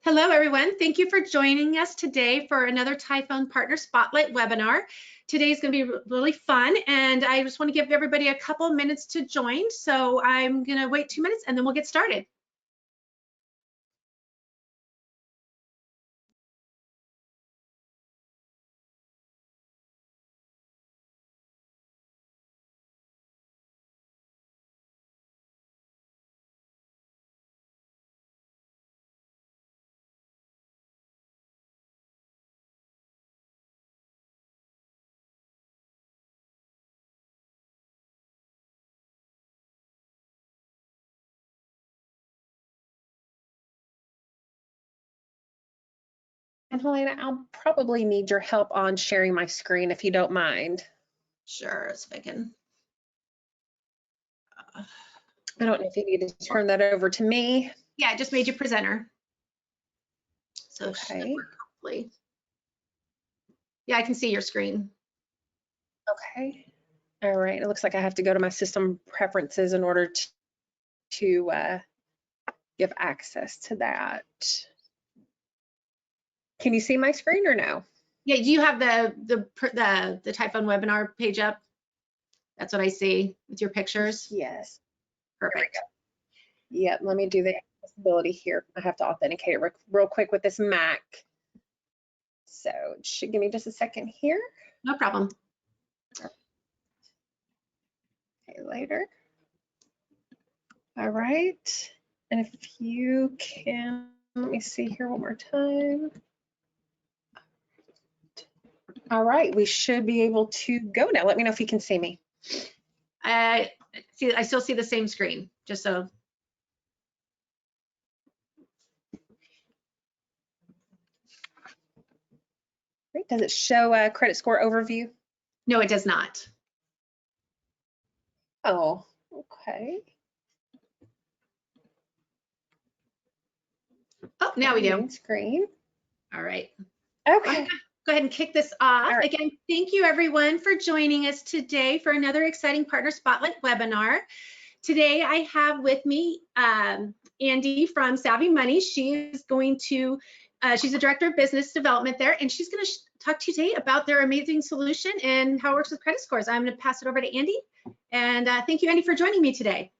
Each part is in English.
Hello, everyone. Thank you for joining us today for another Typhone Partner Spotlight webinar. Today is going to be really fun, and I just want to give everybody a couple minutes to join. So I'm going to wait 2 minutes, and then we'll get started. And Helena, I'll probably need your help on sharing my screen if you don't mind. Sure, so I can. I don't know if you need to turn that over to me. Yeah, I just made you presenter. So Okay. it should work, hopefully. Yeah, I can see your screen. Okay. All right. It looks like I have to go to my system preferences in order to give access to that. Can you see my screen or no? Yeah, do you have the Typhone webinar page up? That's what I see with your pictures. Yes. Perfect. Yep. Let me do the accessibility here. I have to authenticate it real quick with this Mac. So it should give me just a second here. No problem. Okay, later. All right. And if you can, let me see here one more time. All right, we should be able to go now. Let me know if you can see me. I still see the same screen, just so. Great. Does it show a credit score overview? No, it does not. Oh, okay. Oh, now we do. Main screen. All right. Okay. Go ahead and kick this off. Right. Again, thank you everyone for joining us today for another exciting Partner Spotlight webinar. Today I have with me Andy from Savvymoney. She is going to, she's the Director of Business Development there, and she's going to talk to you today about their amazing solution and how it works with credit scores. I'm going to pass it over to Andy. And thank you, Andy, for joining me today.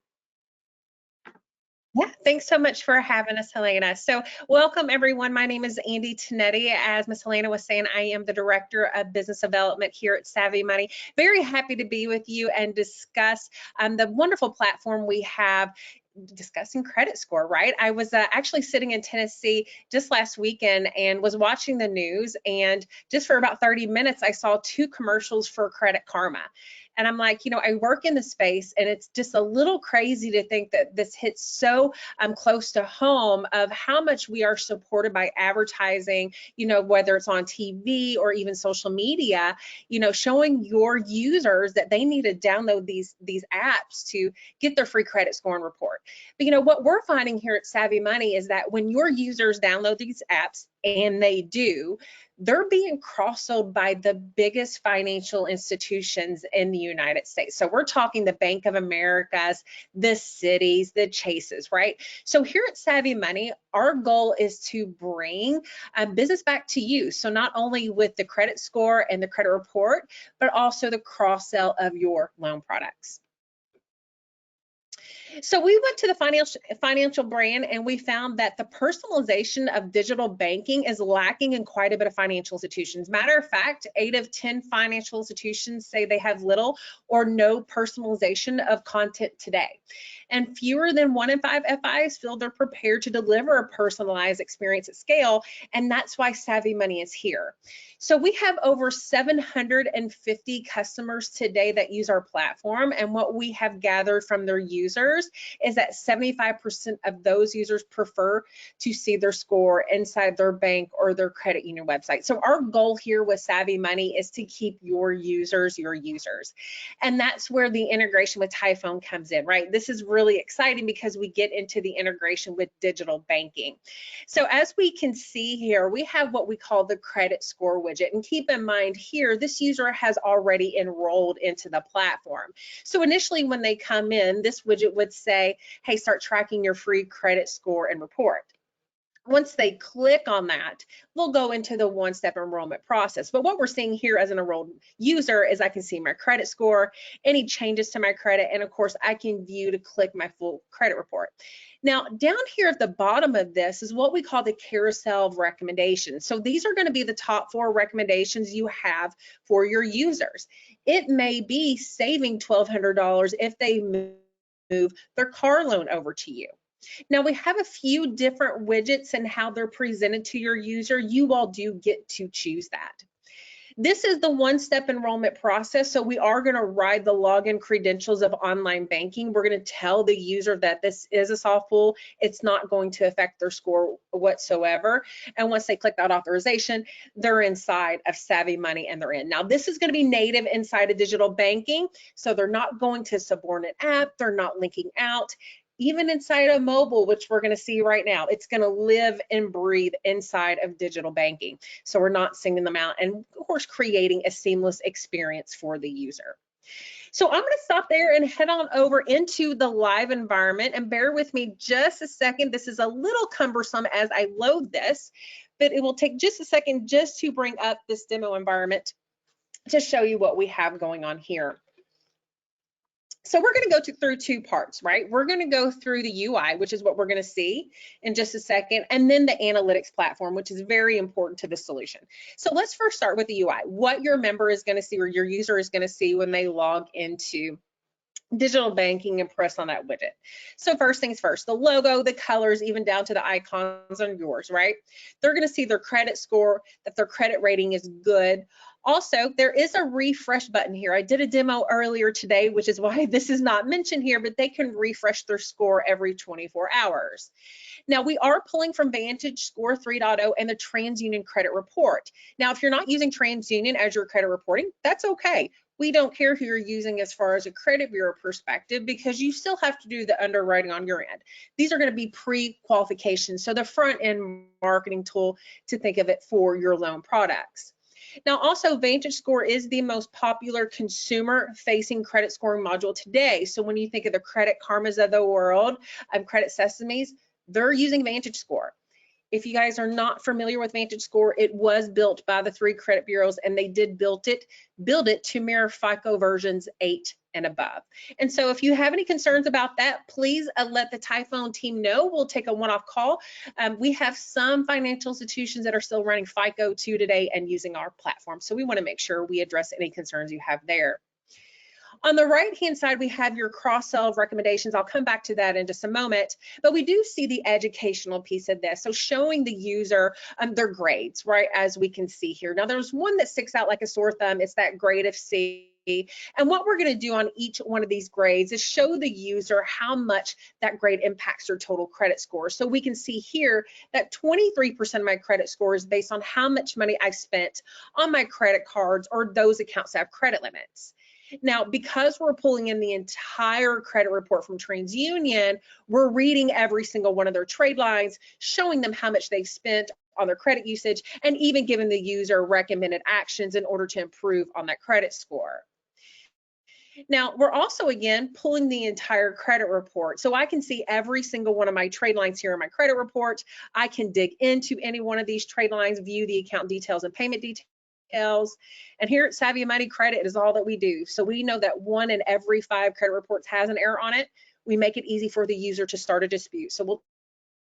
Yeah, thanks so much for having us, Helena. So welcome everyone. My name is Andy Tinetti. As Miss Helena was saying, I am the Director of Business Development here at Savvymoney. Very happy to be with you and discuss the wonderful platform we have discussing credit score, right? I was actually sitting in Tennessee just last weekend and was watching the news, and just for about 30 minutes, I saw 2 commercials for Credit Karma. And I'm like, you know, I work in the space, and it's just a little crazy to think that this hits so close to home of how much we are supported by advertising, you know, whether it's on TV or even social media, you know, showing your users that they need to download these apps to get their free credit score and report. But you know what we're finding here at Savvymoney is that when your users download these apps, and they do, they're being cross-sold by the biggest financial institutions in the United States. So we're talking the Bank of America's, the Cities, the Chases, right? So here at Savvymoney, our goal is to bring business back to you. So not only with the credit score and the credit report, but also the cross-sell of your loan products. So we went to the financial brand, and we found that the personalization of digital banking is lacking in quite a bit of financial institutions. Matter of fact, 8 of 10 financial institutions say they have little or no personalization of content today. And fewer than 1 in 5 FIs feel they're prepared to deliver a personalized experience at scale, and that's why Savvymoney is here. So we have over 750 customers today that use our platform, and what we have gathered from their users is that 75% of those users prefer to see their score inside their bank or their credit union website. So our goal here with Savvymoney is to keep your users. And that's where the integration with Typhone comes in, right? This is really exciting because we get into the integration with digital banking. So as we can see here, we have what we call the credit score widget. And keep in mind here, this user has already enrolled into the platform. So initially when they come in, this widget would say, hey, start tracking your free credit score and report. Once they click on that, they'll go into the one-step enrollment process. But what we're seeing here as an enrolled user is I can see my credit score, any changes to my credit, and of course I can view to click my full credit report. Now, down here at the bottom of this is what we call the carousel of recommendations. So these are going to be the top 4 recommendations you have for your users. It may be saving $1,200 if they move their car loan over to you. Now we have a few different widgets and how they're presented to your user. You all do get to choose that. This is the one-step enrollment process. So we are going to write the login credentials of online banking. We're going to tell the user that this is a soft pull. It's not going to affect their score whatsoever. And once they click that authorization, they're inside of Savvymoney and they're in. Now this is going to be native inside of digital banking. So they're not going to subordinate app. They're not linking out. Even inside of mobile, which we're going to see right now, it's going to live and breathe inside of digital banking. So we're not singling them out and of course creating a seamless experience for the user. So I'm going to stop there and head on over into the live environment, and bear with me just a second. This is a little cumbersome as I load this, but it will take just a second just to bring up this demo environment to show you what we have going on here. So we're going to go through 2 parts, right? We're going to go through the UI, which is what we're going to see in just a second, and then the analytics platform, which is very important to the solution. So let's first start with the UI, what your member is going to see or your user is going to see when they log into digital banking and press on that widget. So first things first, the logo, the colors, even down to the icons on yours, right? They're going to see their credit score, that their credit rating is good. Also, there is a refresh button here. I did a demo earlier today, which is why this is not mentioned here, but they can refresh their score every 24 hours. Now, we are pulling from Vantage Score 3.0 and the TransUnion credit report. Now, if you're not using TransUnion as your credit reporting, that's okay. We don't care who you're using as far as a credit bureau perspective, because you still have to do the underwriting on your end. These are going to be pre-qualifications, so the front end marketing tool to think of it for your loan products. Now, also, Vantage Score is the most popular consumer-facing credit scoring module today. So when you think of the Credit Karmas of the world, Credit Sesames, they're using Vantage Score. If you guys are not familiar with Vantage Score, it was built by the 3 credit bureaus, and they did build it to mirror FICO versions 8 and above. And so if you have any concerns about that, please let the Typhone team know. We'll take a one-off call. We have some financial institutions that are still running FICO 2 today and using our platform. So we want to make sure we address any concerns you have there. On the right-hand side, we have your cross-sell recommendations. I'll come back to that in just a moment, but we do see the educational piece of this. So showing the user their grades, right, as we can see here. Now, there's one that sticks out like a sore thumb. It's that grade of C. And what we're going to do on each one of these grades is show the user how much that grade impacts their total credit score. So we can see here that 23% of my credit score is based on how much money I've spent on my credit cards or those accounts that have credit limits. Now, because we're pulling in the entire credit report from TransUnion, we're reading every single one of their trade lines, showing them how much they've spent on their credit usage, and even giving the user recommended actions in order to improve on that credit score. Now, we're also, again, pulling the entire credit report. So I can see every single one of my trade lines here in my credit report. I can dig into any one of these trade lines, view the account details and payment details. And here at Savvymoney, credit is all that we do. So we know that 1 in every 5 credit reports has an error on it. We make it easy for the user to start a dispute. So we'll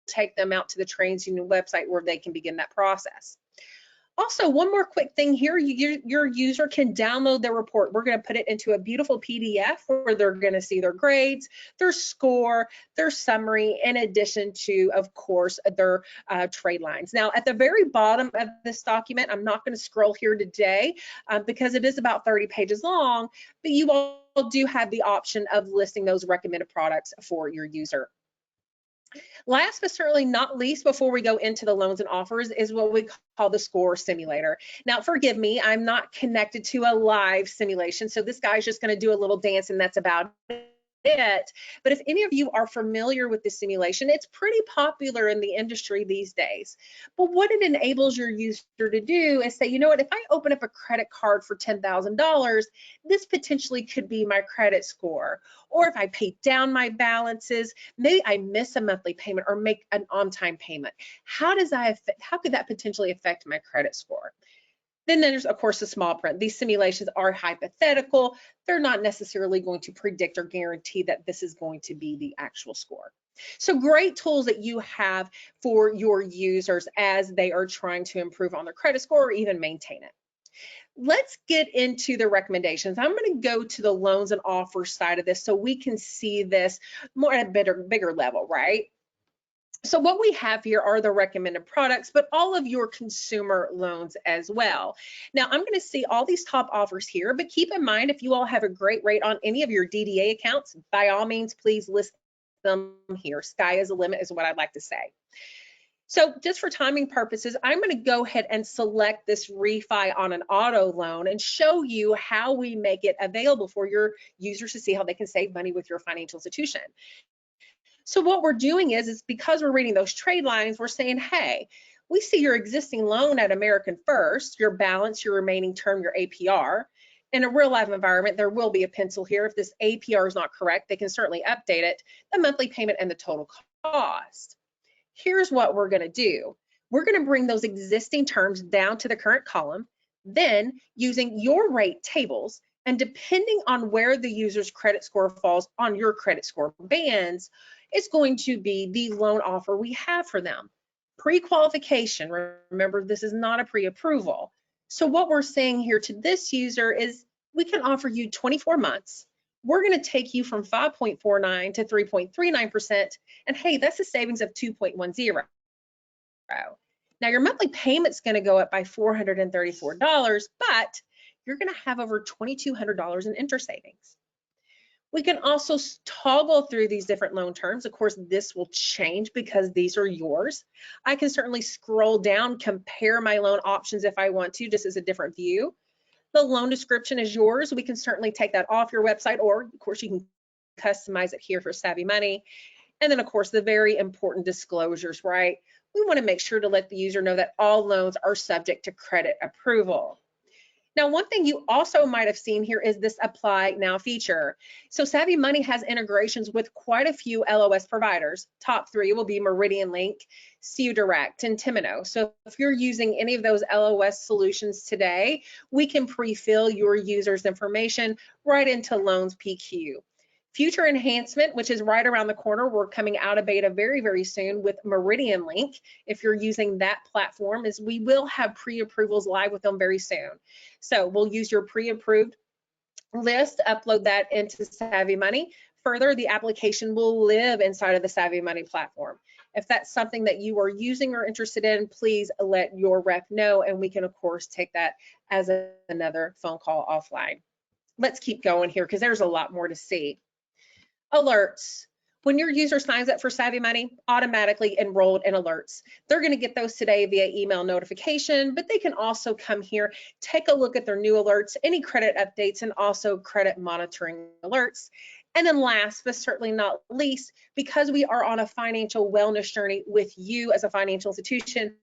take them out to the TransUnion website where they can begin that process. Also, one more quick thing here, your user can download their report. We're going to put it into a beautiful PDF where they're going to see their grades, their score, their summary, in addition to, of course, their trade lines. Now, at the very bottom of this document, I'm not going to scroll here today because it is about 30 pages long, but you all do have the option of listing those recommended products for your user. Last but certainly not least, before we go into the loans and offers, is what we call the score simulator. Now, forgive me, I'm not connected to a live simulation, so this guy's just going to do a little dance and that's about it. it. But if any of you are familiar with this simulation, it's pretty popular in the industry these days. But what it enables your user to do is say, you know what, if I open up a credit card for $10,000, this potentially could be my credit score. Or if I pay down my balances, maybe I miss a monthly payment or make an on-time payment. How could that potentially affect my credit score? Then there's, of course, the small print. These simulations are hypothetical. They're not necessarily going to predict or guarantee that this is going to be the actual score. So great tools that you have for your users as they are trying to improve on their credit score or even maintain it. Let's get into the recommendations. I'm going to go to the loans and offers side of this so we can see this more at a bigger level, right? So what we have here are the recommended products, but all of your consumer loans as well. Now, I'm going to see all these top offers here, but keep in mind, if you all have a great rate on any of your DDA accounts, by all means, please list them here. Sky is the limit is what I'd like to say. So just for timing purposes, I'm going to go ahead and select this refi on an auto loan and show you how we make it available for your users to see how they can save money with your financial institution. So what we're doing is because we're reading those trade lines, we're saying, hey, we see your existing loan at American First, your balance, your remaining term, your APR. In a real life environment, there will be a pencil here. If this APR is not correct, they can certainly update it, the monthly payment and the total cost. Here's what we're going to do. We're going to bring those existing terms down to the current column, then using your rate tables, and depending on where the user's credit score falls on your credit score bands, it's going to be the loan offer we have for them. Pre-qualification, remember this is not a pre-approval. So what we're saying here to this user is we can offer you 24 months. We're going to take you from 5.49 to 3.39%. And hey, that's a savings of 2.10. Now your monthly payment's going to go up by $434, but you're going to have over $2,200 in interest savings. We can also toggle through these different loan terms. Of course, this will change because these are yours. I can certainly scroll down, compare my loan options if I want to, just as a different view. The loan description is yours. We can certainly take that off your website, or of course you can customize it here for Savvymoney. And then of course the very important disclosures, right? We want to make sure to let the user know that all loans are subject to credit approval. Now, one thing you also might have seen here is this Apply Now feature. So Savvymoney has integrations with quite a few LOS providers. Top 3 will be Meridian Link, CU Direct, and Timino. So if you're using any of those LOS solutions today, we can pre-fill your user's information right into Loans PQ. Future enhancement, which is right around the corner, we're coming out of beta very, very soon with Meridian Link. If you're using that platform, is we will have pre-approvals live with them very soon. So we'll use your pre-approved list, upload that into Savvymoney. Further, the application will live inside of the Savvymoney platform. If that's something that you are using or interested in, please let your rep know, and we can, of course, take that as another phone call offline. Let's keep going here because there's a lot more to see. Alerts. When your user signs up for Savvymoney, automatically enrolled in alerts. They're going to get those today via email notification, but they can also come here, take a look at their new alerts, any credit updates, and also credit monitoring alerts. And then last, but certainly not least, because we are on a financial wellness journey with you as a financial institution,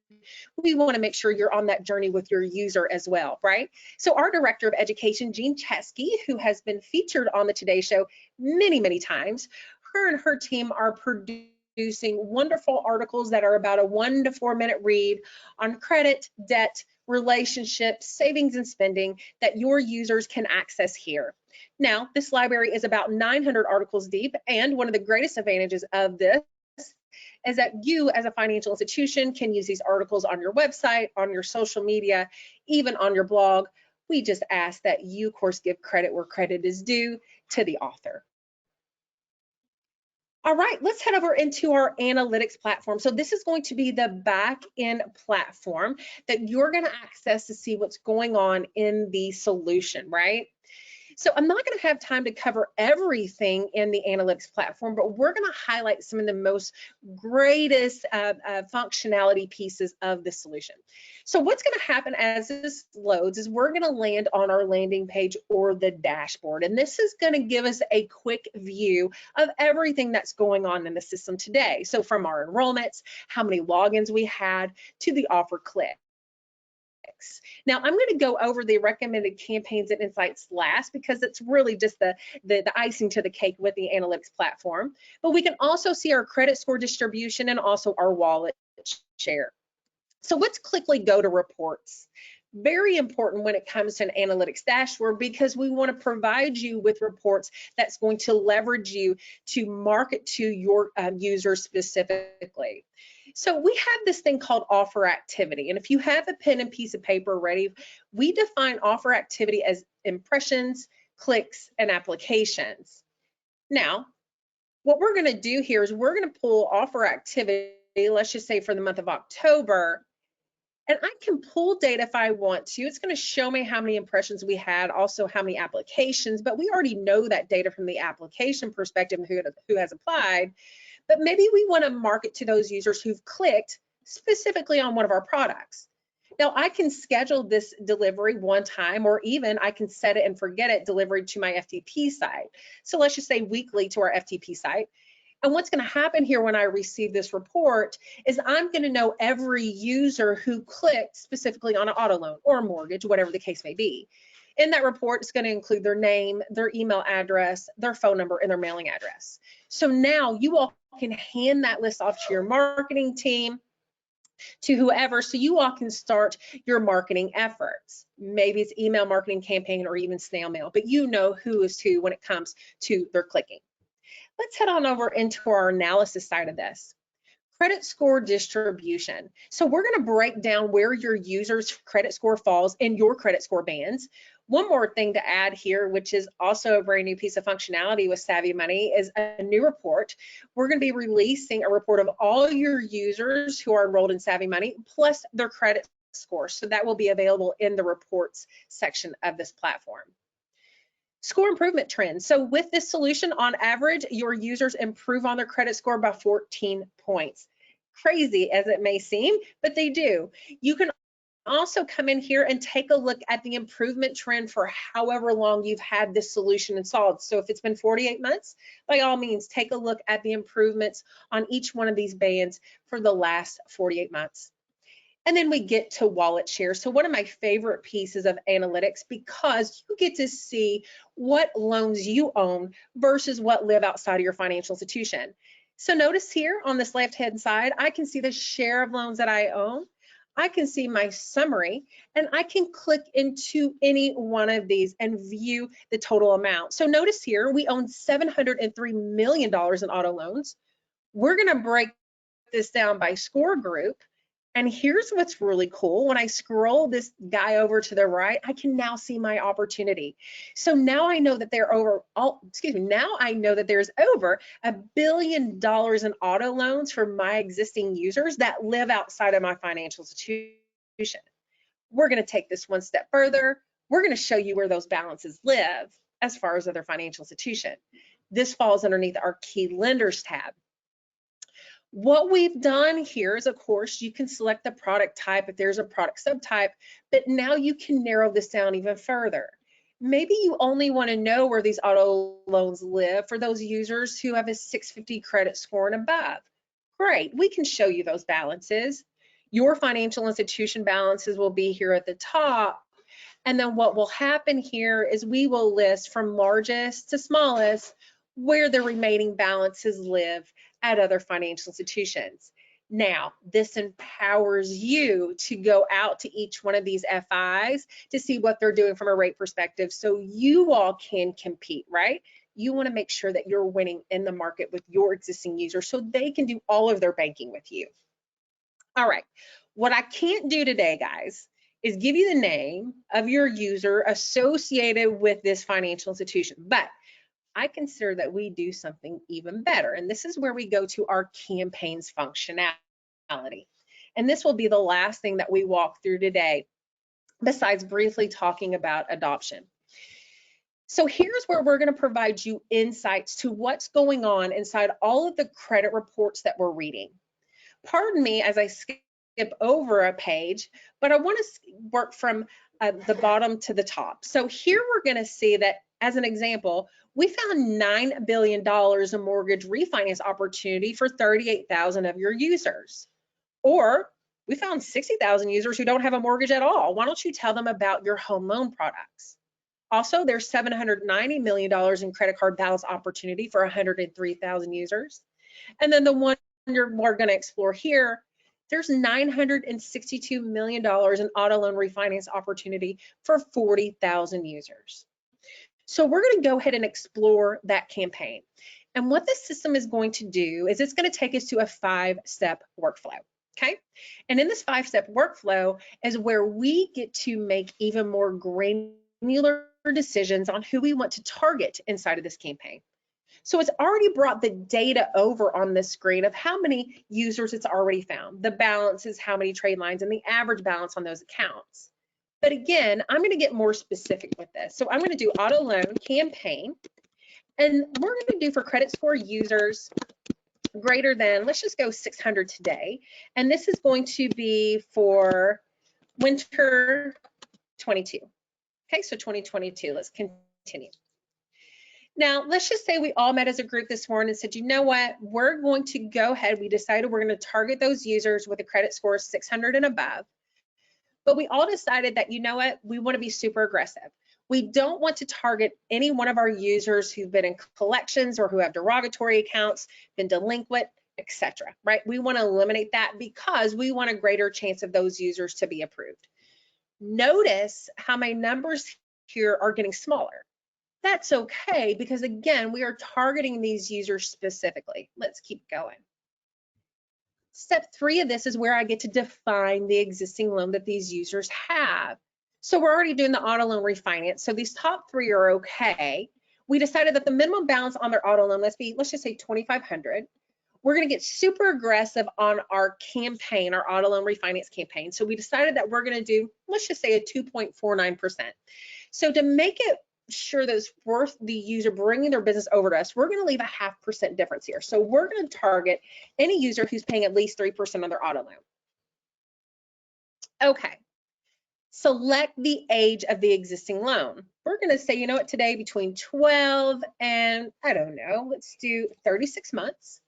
we want to make sure you're on that journey with your user as well, right? So our Director of Education, Jean Chesky, who has been featured on the Today Show many, many times, her and her team are producing wonderful articles that are about a 1 to 4 minute read on credit, debt, relationships, savings, and spending that your users can access here. Now, this library is about 900 articles deep, and one of the greatest advantages of this is that you as a financial institution can use these articles on your website, on your social media, even on your blog. We just ask that you, of course, give credit where credit is due to the author. All right, let's head over into our analytics platform. So this is going to be the back-end platform that you're going to access to see what's going on in the solution, right? So I'm not going to have time to cover everything in the analytics platform, but we're going to highlight some of the most greatest functionality pieces of the solution. So what's going to happen as this loads is we're going to land on our landing page or the dashboard. And this is going to give us a quick view of everything that's going on in the system today. So from our enrollments, how many logins we had, to the offer click. Now I'm going to go over the recommended campaigns and insights last because it's really just the icing to the cake with the analytics platform. But we can also see our credit score distribution and also our wallet share. So let's quickly go to reports. Very important when it comes to an analytics dashboard because we want to provide you with reports that's going to leverage you to market to your users specifically. So we have this thing called offer activity. And if you have a pen and piece of paper ready, we define offer activity as impressions, clicks, and applications. Now, what we're going to do here is we're going to pull offer activity, let's just say for the month of October, and I can pull data if I want to. It's going to show me how many impressions we had, also how many applications, but we already know that data from the application perspective and who has applied. But maybe we want to market to those users who've clicked specifically on one of our products. Now I can schedule this delivery one time, or even I can set it and forget it delivery to my FTP site. So let's just say weekly to our FTP site. And what's going to happen here when I receive this report is I'm going to know every user who clicked specifically on an auto loan or a mortgage, whatever the case may be. In that report, it's going to include their name, their email address, their phone number, and their mailing address. So now you all can hand that list off to your marketing team, to whoever, so you all can start your marketing efforts. Maybe it's email marketing campaign or even snail mail, but you know who is who when it comes to their clicking. Let's head on over into our analysis side of this. Credit score distribution. So we're going to break down where your user's credit score falls in your credit score bands. One more thing to add here, which is also a very new piece of functionality with Savvymoney, is a new report. We're going to be releasing a report of all your users who are enrolled in Savvymoney plus their credit score. So that will be available in the reports section of this platform. Score improvement trends. So with this solution, on average, your users improve on their credit score by 14 points. Crazy as it may seem, but they do. You can also come in here and take a look at the improvement trend for however long you've had this solution installed. So if it's been 48 months, by all means, take a look at the improvements on each one of these bands for the last 48 months. And then we get to wallet share. So one of my favorite pieces of analytics, because you get to see what loans you own versus what live outside of your financial institution. So notice here on this left-hand side, I can see the share of loans that I own. I can see my summary, and I can click into any one of these and view the total amount. So notice here, we own $703 million in auto loans. We're gonna break this down by score group. And here's what's really cool. When I scroll this guy over to the right, I can now see my opportunity. So now I know that now I know that there's over $1 billion in auto loans for my existing users that live outside of my financial institution. We're going to take this one step further. We're going to show you where those balances live as far as other financial institutions. This falls underneath our key lenders tab. What we've done here is, of course, you can select the product type if there's a product subtype, but now you can narrow this down even further. Maybe you only want to know where these auto loans live for those users who have a 650 credit score and above. Great, we can show you those balances. Your financial institution balances will be here at the top. And then what will happen here is we will list from largest to smallest where the remaining balances live at other financial institutions. Now, this empowers you to go out to each one of these FIs to see what they're doing from a rate perspective so you all can compete, right? You want to make sure that you're winning in the market with your existing users so they can do all of their banking with you. All right, what I can't do today, guys, is give you the name of your user associated with this financial institution, but I consider that we do something even better. And this is where we go to our campaigns functionality. And this will be the last thing that we walk through today, besides briefly talking about adoption. So here's where we're going to provide you insights to what's going on inside all of the credit reports that we're reading. Pardon me as I skip over a page, but I want to work from the bottom to the top. So here we're going to see that, as an example, we found $9 billion in mortgage refinance opportunity for 38,000 of your users. Or we found 60,000 users who don't have a mortgage at all. Why don't you tell them about your home loan products? Also, there's $790 million in credit card balance opportunity for 103,000 users. And then the one we're going to explore here, there's $962 million in auto loan refinance opportunity for 40,000 users. So we're going to go ahead and explore that campaign. And what this system is going to do is it's going to take us to a 5-step workflow. Okay. And in this 5-step workflow is where we get to make even more granular decisions on who we want to target inside of this campaign. So it's already brought the data over on this screen of how many users it's already found, the balances, how many trade lines, and the average balance on those accounts. But again, I'm going to get more specific with this. So I'm going to do auto loan campaign, and we're going to do for credit score users greater than, let's just go 600 today. And this is going to be for winter 22. Okay, so 2022, let's continue. Now, let's just say we all met as a group this morning and said, you know what, we're going to go ahead. We decided we're going to target those users with a credit score of 600 and above. But we all decided that, you know what, we want to be super aggressive. We don't want to target any one of our users who've been in collections or who have derogatory accounts, been delinquent, etc. Right? We want to eliminate that because we want a greater chance of those users to be approved. Notice how my numbers here are getting smaller. That's okay because, again, we are targeting these users specifically. Let's keep going. Step 3 of this is where I get to define the existing loan that these users have. So we're already doing the auto loan refinance. So these top 3 are okay. We decided that the minimum balance on their auto loan, let's just say 2,500. We're going to get super aggressive on our campaign, our auto loan refinance campaign. So we decided that we're going to do, let's just say, a 2.49%. So to make it sure that it's worth the user bringing their business over to us, we're going to leave a 0.5% difference here. So we're going to target any user who's paying at least 3% on their auto loan. Okay. Select the age of the existing loan. We're going to say, you know what, today between 12 and, I don't know, let's do 36 months.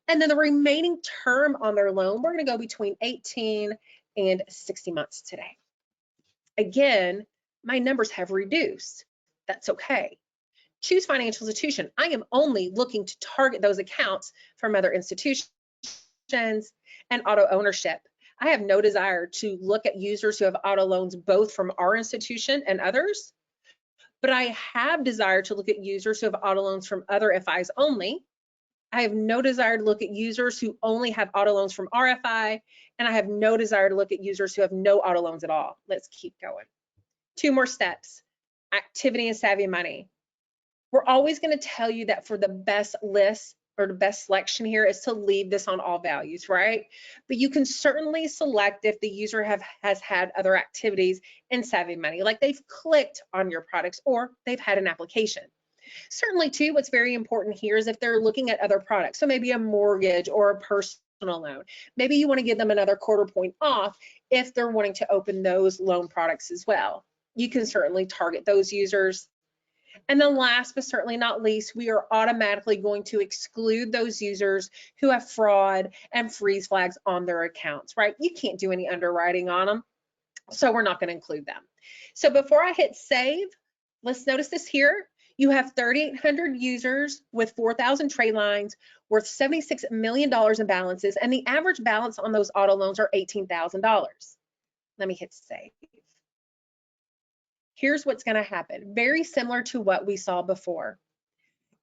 And then the remaining term on their loan, we're going to go between 18 and 60 months today. Again, my numbers have reduced. That's okay. Choose financial institution. I am only looking to target those accounts from other institutions and auto ownership. I have no desire to look at users who have auto loans both from our institution and others, but I have desire to look at users who have auto loans from other FIs only. I have no desire to look at users who only have auto loans from RFI, and I have no desire to look at users who have no auto loans at all. Let's keep going. 2 more steps. Activity and Savvymoney. We're always going to tell you that for the best list or the best selection here is to leave this on all values, right? But you can certainly select if the user has had other activities in Savvymoney, like they've clicked on your products or they've had an application. Certainly too, what's very important here is if they're looking at other products, so maybe a mortgage or a personal loan. Maybe you want to give them another 1/4 point off if they're wanting to open those loan products as well. You can certainly target those users. And then last but certainly not least, we are automatically going to exclude those users who have fraud and freeze flags on their accounts, right? You can't do any underwriting on them, so we're not going to include them. So before I hit save, let's notice this here. You have 3,800 users with 4,000 trade lines worth $76 million in balances, and the average balance on those auto loans are $18,000. Let me hit save. Here's what's going to happen. Very similar to what we saw before.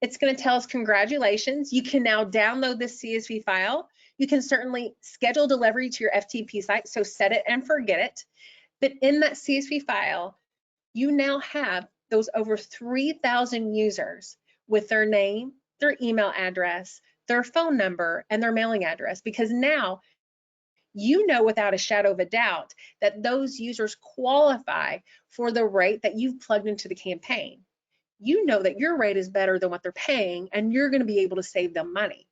It's going to tell us congratulations. You can now download this CSV file. You can certainly schedule delivery to your FTP site, so set it and forget it. But in that CSV file, you now have those over 3,000 users with their name, their email address, their phone number, and their mailing address, because now you know without a shadow of a doubt that those users qualify for the rate that you've plugged into the campaign. you know that your rate is better than what they're paying, and you're going to be able to save them money,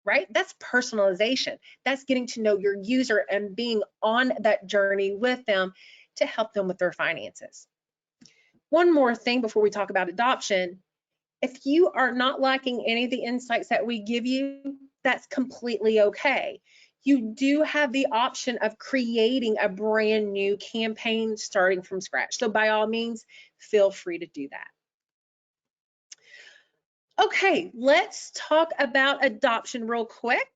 right? That's personalization. That's getting to know your user and being on that journey with them to help them with their finances. One more thing before we talk about adoption. If you are not liking any of the insights that we give you, that's completely okay. You do have the option of creating a brand new campaign starting from scratch. So by all means, feel free to do that. Okay, let's talk about adoption real quick.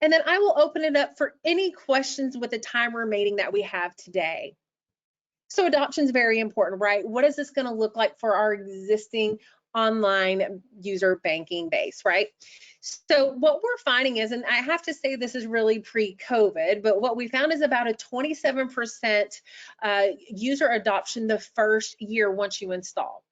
And then I will open it up for any questions with the time remaining that we have today. So adoption is very important, right? What is this going to look like for our existing online user banking base, right? So what we're finding is, and I have to say this is really pre-COVID, but what we found is about a 27% user adoption the first year once you install.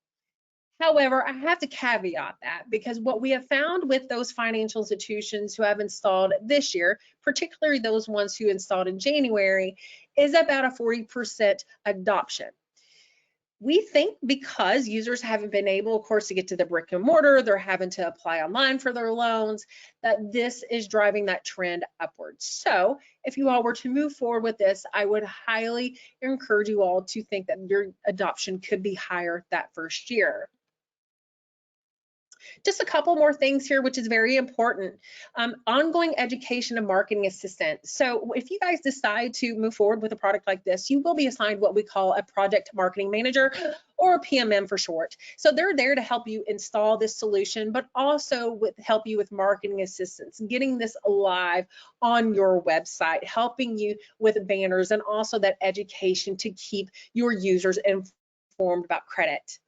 However, I have to caveat that because what we have found with those financial institutions who have installed this year, particularly those ones who installed in January, is about a 40% adoption. We think because users haven't been able, of course, to get to the brick and mortar, they're having to apply online for their loans, that this is driving that trend upwards. So if you all were to move forward with this, I would highly encourage you all to think that your adoption could be higher that first year. Just a couple more things here, which is very important. Ongoing education and marketing assistant. So if you guys decide to move forward with a product like this, you will be assigned what we call a project marketing manager, or a PMM for short. So they're there to help you install this solution, but also help you with marketing assistance, getting this live on your website, helping you with banners, and also that education to keep your users informed about credit.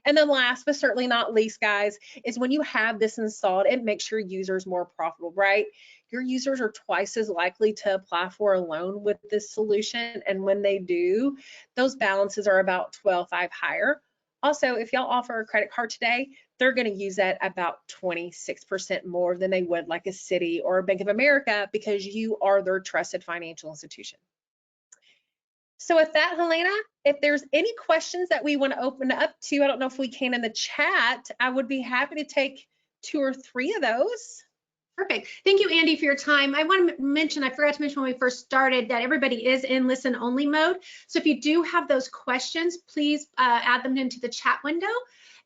And then last but certainly not least, guys, is when you have this installed, it makes your users more profitable, right? Your users are twice as likely to apply for a loan with this solution. And when they do, those balances are about 12.5 higher. Also, if y'all offer a credit card today, they're going to use that about 26% more than they would like a Citi or a Bank of America, because you are their trusted financial institution. So with that, Helena, if there's any questions that we want to open up to, I don't know if we can in the chat, I would be happy to take 2 or 3 of those. Perfect. Thank you, Andy, for your time. I want to mention, I forgot to mention when we first started, that everybody is in listen only mode. So if you do have those questions, please add them into the chat window,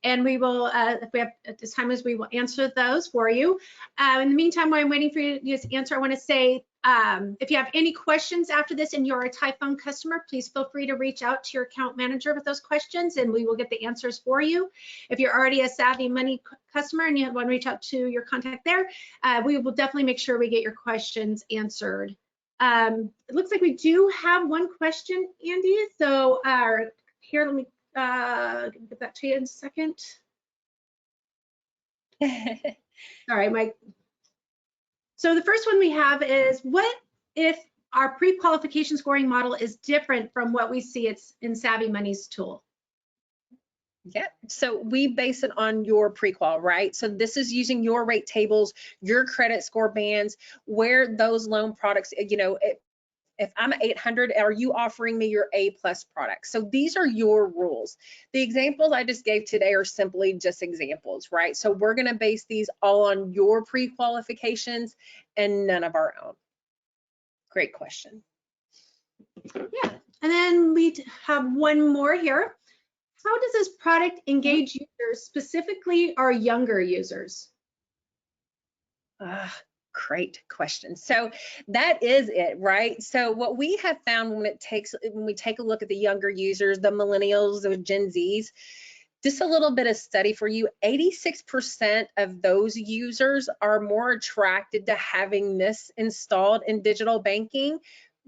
and we will, if we have at this time, we will answer those for you. In the meantime, while I'm waiting for you to answer, I want to say, if you have any questions after this and you're a TypePhone customer, please feel free to reach out to your account manager with those questions, and we will get the answers for you. If you're already a Savvymoney customer and you want to reach out to your contact there, we will definitely make sure we get your questions answered. It looks like we do have one question, Andy. So here, let me get that to you in a second. All right, Mike. So the first one we have is, what if our pre-qualification scoring model is different from what we see it's in Savvymoney's tool? Yeah, so we base it on your pre-qual, right? So this is using your rate tables, your credit score bands, where those loan products, you know, if I'm 800, are you offering me your A+ product? So these are your rules. The examples I just gave today are simply just examples, right? So we're going to base these all on your pre-qualifications and none of our own. Great question. Yeah, and then we have one more here. How does this product engage users, specifically our younger users? Great question. So that is it, right? So what we have found when we take a look at the younger users, the millennials, the Gen Zs, just a little bit of study for you, 86% of those users are more attracted to having this installed in digital banking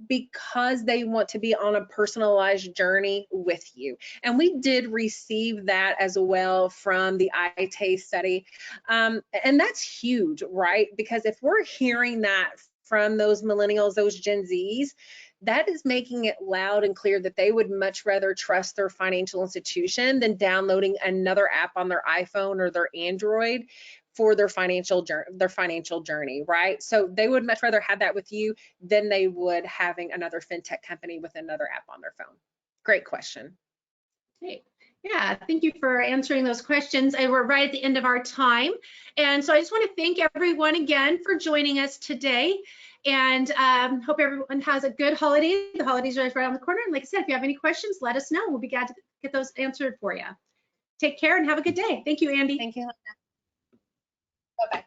because they want to be on a personalized journey with you. And we did receive that as well from the ITAE study. And that's huge, right? Because if we're hearing that from those millennials, those Gen Zs, that is making it loud and clear that they would much rather trust their financial institution than downloading another app on their iPhone or their Android for their financial journey, right? So they would much rather have that with you than they would having another fintech company with another app on their phone. Great question. Okay. Yeah, thank you for answering those questions. And we're right at the end of our time. And so I just want to thank everyone again for joining us today. And hope everyone has a good holiday. The holidays are right around the corner. And like I said, if you have any questions, let us know. We'll be glad to get those answered for you. Take care and have a good day. Thank you, Andy. Thank you. Bye-bye.